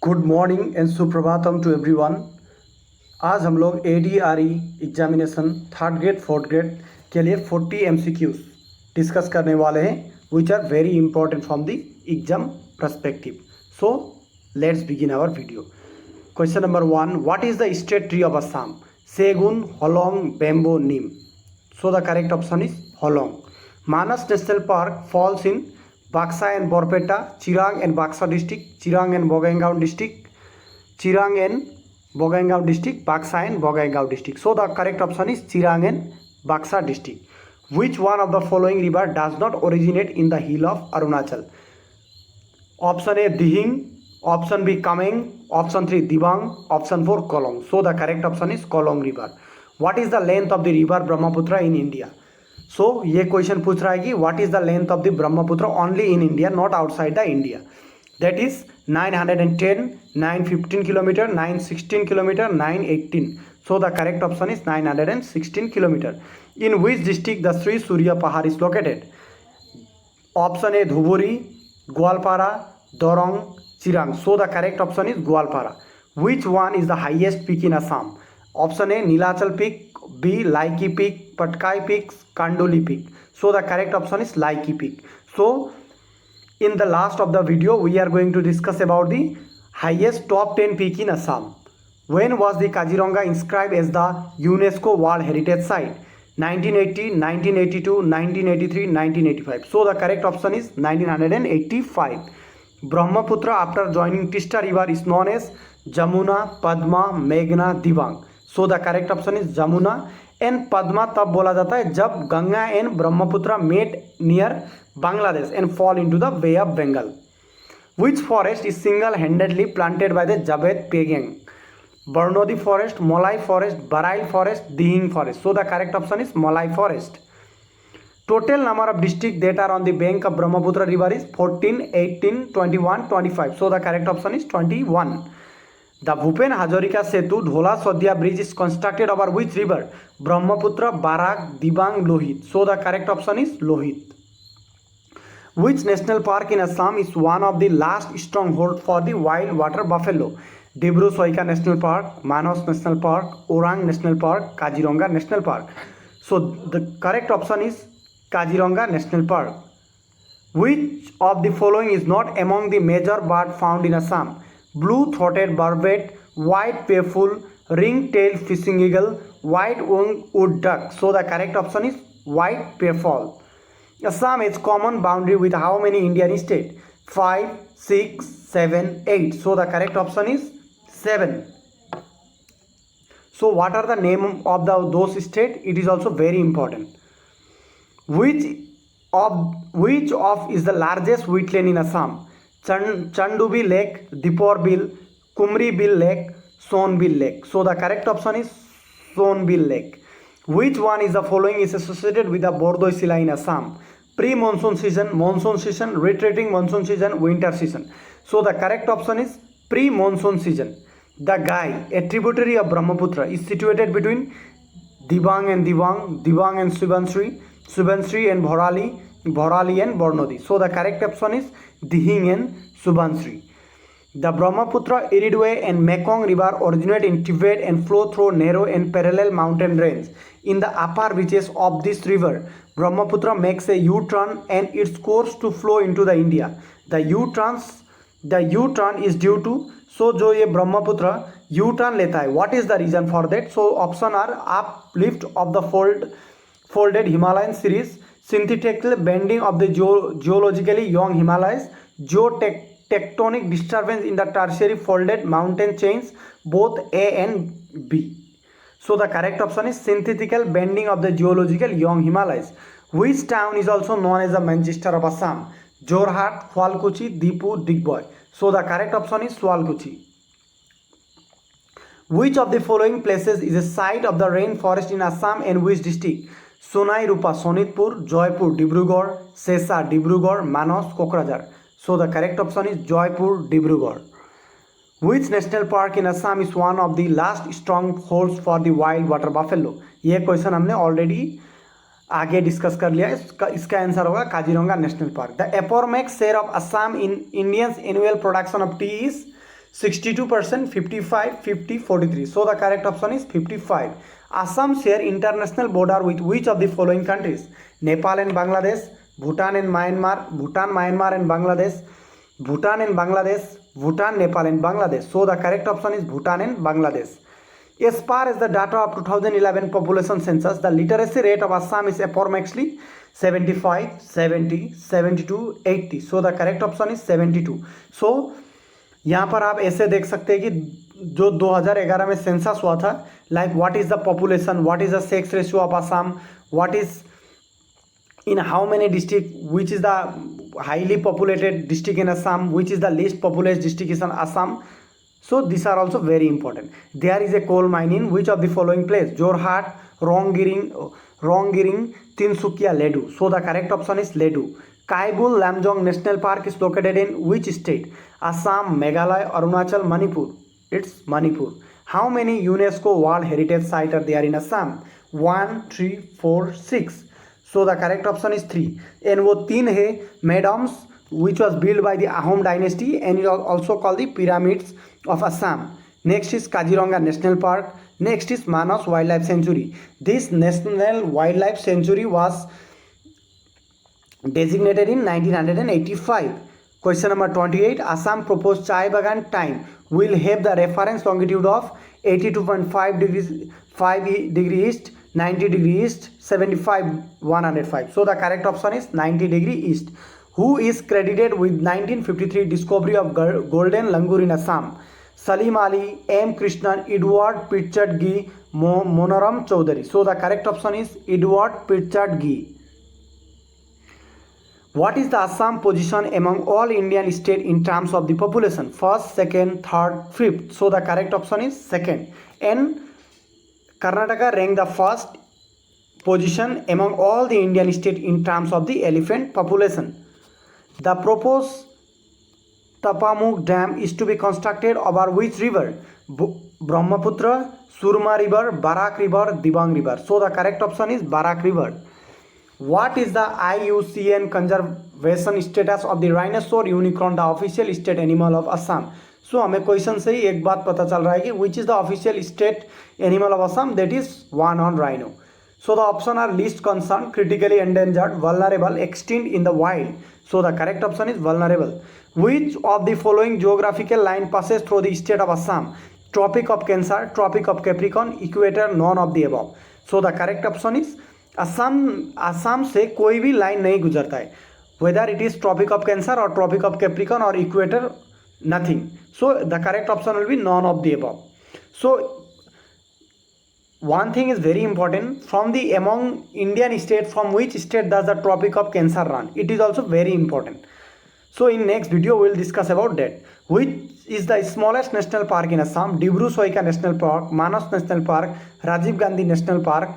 Good morning and सुप्रभातम to everyone. आज हम लोग ADRE examination third grade fourth grade के लिए 40 MCQs डिस्कस करने वाले हैं which are very important from the exam perspective. So let's begin our video. Question number 1, what is the state tree of Assam? सेगुन, hollong, bamboo, neem. So the correct option is hollong. Manas national park falls in Baksa and Borpeta, Chirang and Baksa district, Chirang and Bogaygaon district, Chirang and Bogaygaon district, Baksa and Bogaygaon district. So the correct option is Chirang and Baksa district. Which one of the following river does not originate in the hill of Arunachal? Option A Dihing, option B Kameng, option 3 Dibang, option 4 Kolong. So the correct option is Kolong river. What is the length of the river Brahmaputra in India? So ये क्वेश्चन पूछ रहा है कि what is the length of the Brahmaputra only in India, not outside the India. That is 910, 915 kilometre, 916 kilometre, 918। So the correct option is 916 kilometre. In which district the Shri Surya Pahar is located? Option A Dhubri, Goalpara, Darrang, Chirang. So the correct option is Goalpara. Which one is the highest peak in Assam? Option A Nilachal peak, B Laiki peak, Patkai peak, Kandoli peak. So the correct option is Laiki peak. So in the last of the video we are going to discuss about the highest top 10 peak in Assam. When was the Kaziranga inscribed as the UNESCO World Heritage Site? 1980, 1982, 1983, 1985. So the correct option is 1985. Brahmaputra after joining Tista river is known as Jamuna, Padma, Meghna, Dibang. So the correct option is Jamuna and Padma तब बोला जाता है जब Ganga and Brahmaputra met near Bangladesh and fall into the Bay of Bengal. Which forest is single handedly planted by the Javed Payeng? Barnadi forest, Molai forest, Barail forest, Dihing forest. So the correct option is Molai forest. Total number of district that are on the bank of Brahmaputra river is 14, 18, 21, 25. So the correct option is 21. The Bhupen Hazarika Setu Dhola Sodhya bridge is constructed over which river? Brahmaputra, Barak, Dibang, Lohit. So the correct option is Lohit. Which national park in Assam is one of the last stronghold for the wild water buffalo? Dibru Soika National Park, Manos National Park, Orang National Park, Kaziranga National Park. So the correct option is Kaziranga National Park. Which of the following is not among the major birds found in Assam? Blue-throated barbet, white payfool, ring-tailed fishing eagle, white-winged wood duck. So the correct option is white payfowl. Assam has common boundary with how many Indian states? 5, 6, 7, 8. So the correct option is 7. So what are the name of those states? It is also very important. Which of is the largest wetland in Assam? Chandubi Lake, Dipor Bill, Kumri Bill Lake, Sonbil Lake. So the correct option is Sonbil Lake. Which one is the following is associated with the Bordoi Sila in Assam? Pre-monsoon season, monsoon season, retreating monsoon season, winter season. So the correct option is pre-monsoon season. The Gai, a tributary of Brahmaputra, is situated between Dibang and Dibang, Dibang and Subansri, Subansri and Bhorali, Bhorali and Bornodi. So the correct option is Dihing and Subansri. The Brahmaputra, Iridway and Mekong river originate in Tibet and flow through narrow and parallel mountain ranges. In the upper reaches of this river, Brahmaputra makes a U-turn and its course to flow into the India. The U-turn is due to, so जो ये Brahmaputra U-turn लेता है, what is the reason for that? So option are uplift of the folded Himalayan series, synthetic bending of the geologically young Himalayas, geotectonic disturbance in the tertiary folded mountain chains, both A and B. So the correct option is synthetical bending of the geological young Himalayas. Which town is also known as the Manchester of Assam? Jorhat, Swalkuchi, Dipu, Digboy. So the correct option is Swalkuchi. Which of the following places is a site of the rainforest in Assam and which district? Sonai Rupa, Sonitpur, Joypur, Dibrugarh, Sesa, Dibrugarh, Manos, Kokrajhar. So the correct option is Joypur, Dibrugarh. Which national park in Assam is one of the last strongholds for the wild water buffalo? ये क्वेश्चन हमने already आगे discuss कर लिया। इसका answer होगा Kaziranga national park. The approximate share of Assam in Indians annual production of tea is 62%, 55, 50, 43. So the correct option is 55. Assam share international border with which of the following countries? Nepal and Bangladesh, Bhutan and Myanmar, Bhutan, Myanmar and Bangladesh, Bhutan and Bangladesh, Bhutan, Nepal and Bangladesh. So the correct option is Bhutan and Bangladesh. As far as the data of 2011 population census, the literacy rate of Assam is approximately 75, 70, 72, 80. So the correct option is 72. So यहाँ पर आप ऐसे देख सकते हैं कि जो 2011 में सेंसस हुआ था, like what is the population, what is the sex ratio of Assam, what is in how many district, which is the highly populated district in Assam, which is the least populated district in Assam. So these are also very important. There is a coal mine in which of the following place? Jorhat, Rongiring, Tinsukia, Ledu. So the correct option is Ledu. Kaibul Lamjong National Park is located in which state? Assam, Meghalaya, Arunachal, Manipur. It's Manipur. How many UNESCO World Heritage Sites are there in Assam? 1, 3, 4, 6. So the correct option is 3. And वो 3 है Madams, which was built by the Ahom dynasty and is also called the pyramids of Assam. Next is Kaziranga National Park. Next is Manas Wildlife Sanctuary. This National Wildlife Sanctuary was designated in 1985. Question number 28. Assam proposed Chai Bagan time will have the reference longitude of 82.5 degrees 5 degree east, 90 degree east, 75, 105. So the correct option is 90 degree east. Who is credited with 1953 discovery of golden langur in Assam? Salim Ali, M. Krishnan, Edward Pritchard Gee, Monoram Chowdhury. So the correct option is Edward Pritchard Gee. What is the Assam position among all Indian states in terms of the population? First, second, third, fifth. So the correct option is second. And Karnataka ranked the first position among all the Indian states in terms of the elephant population. The proposed Tapamukh Dam is to be constructed over which river? Brahmaputra, Surma River, Barak River, Dibang River. So the correct option is Barak River. What is the IUCN conservation status of the rhinoceros unicorn, the official state animal of Assam? So हमें question से ही एक बात पता चल रहा है कि which is the official state animal of Assam? That is one-horned rhino. So the option are least concerned, critically endangered, vulnerable, extinct in the wild. So the correct option is vulnerable. Which of the following geographical line passes through the state of Assam? Tropic of Cancer, Tropic of Capricorn, Equator, none of the above. So the correct option is Assam से कोई भी line नहीं गुजरता है, whether it is Tropic of Cancer or Tropic of Capricorn or Equator, nothing. So the correct option will be none of the above. So one thing is very important, from the among Indian states, from which state does the Tropic of Cancer run? It is also very important. So in next video we will discuss about that. Which is the smallest national park in Assam? Dibru-Soika National Park, Manas National Park, Rajiv Gandhi National Park,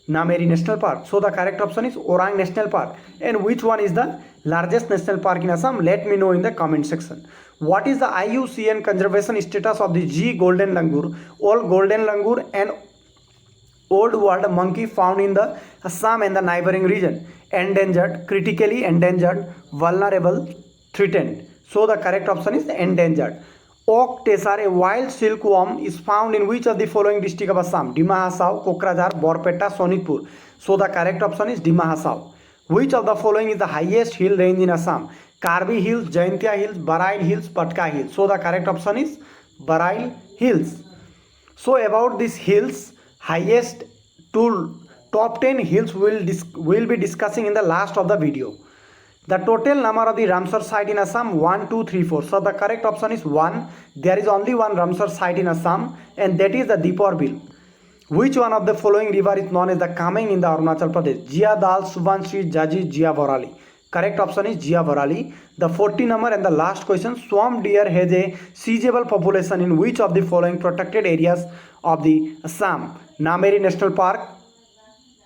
Nameri National Park. So the correct option is Orang National Park. And which one is the largest national park in Assam? Let me know in the comment section. What is the IUCN conservation status of the G golden langur, old golden langur and old world monkey found in the Assam and the neighboring region? Endangered, critically endangered, vulnerable, threatened. So the correct option is endangered. Oak tesar, a wild silkworm, is found in which of the following district of Assam? Dima Hasao, Kokrajhar, Borpeta, Sonitpur. So the correct option is Dima Hasao. Which of the following is the highest hill range in Assam? Karbi Hills, Jaintia Hills, Barail Hills, Patka Hills. So the correct option is Barail Hills. So about these hills, highest to top 10 hills will be discussing in the last of the video. The total number of the Ramsar site in Assam, 1, 2, 3, 4. So the correct option is 1. There is only one Ramsar site in Assam, and that is the Deepor Bill. Which one of the following river is known as the Kameng in the Arunachal Pradesh? Jia Dal, Subansri, Jaji, Jia Borali. Correct option is Jia Borali. The 40 number and the last question. Swamp deer has a seizable population in which of the following protected areas of the Assam? Nameri National Park,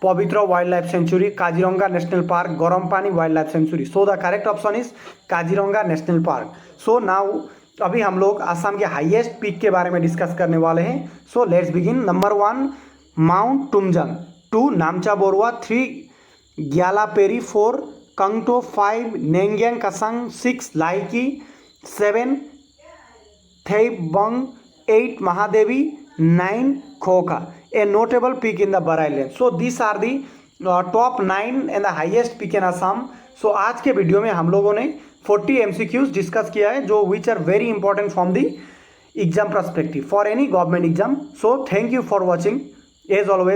Pavitra Wildlife Sanctuary, Kaziranga National Park, Gorampani Wildlife Sanctuary. So the correct option is Kaziranga National Park. So now अभी हम लोग असम के highest peak के बारे में discuss करने वाले हैं. So let's begin. Number 1 mount Tumjang, 2 Namcha Barwa, 3 Gyalaperi, 4 Kangto, 5 Nengyang Kasang, 6 Laiki, 7 Theibang, 8 Mahadevi, 9 Khoka, a notable peak in the Barai Range. So these are the top 9 and the highest peak in Assam. So आज के वीडियो में हम लोगों ने 40 MCQs डिस्कस किया है जो which are very important from the exam perspective for any government exam. So thank you for watching. As always.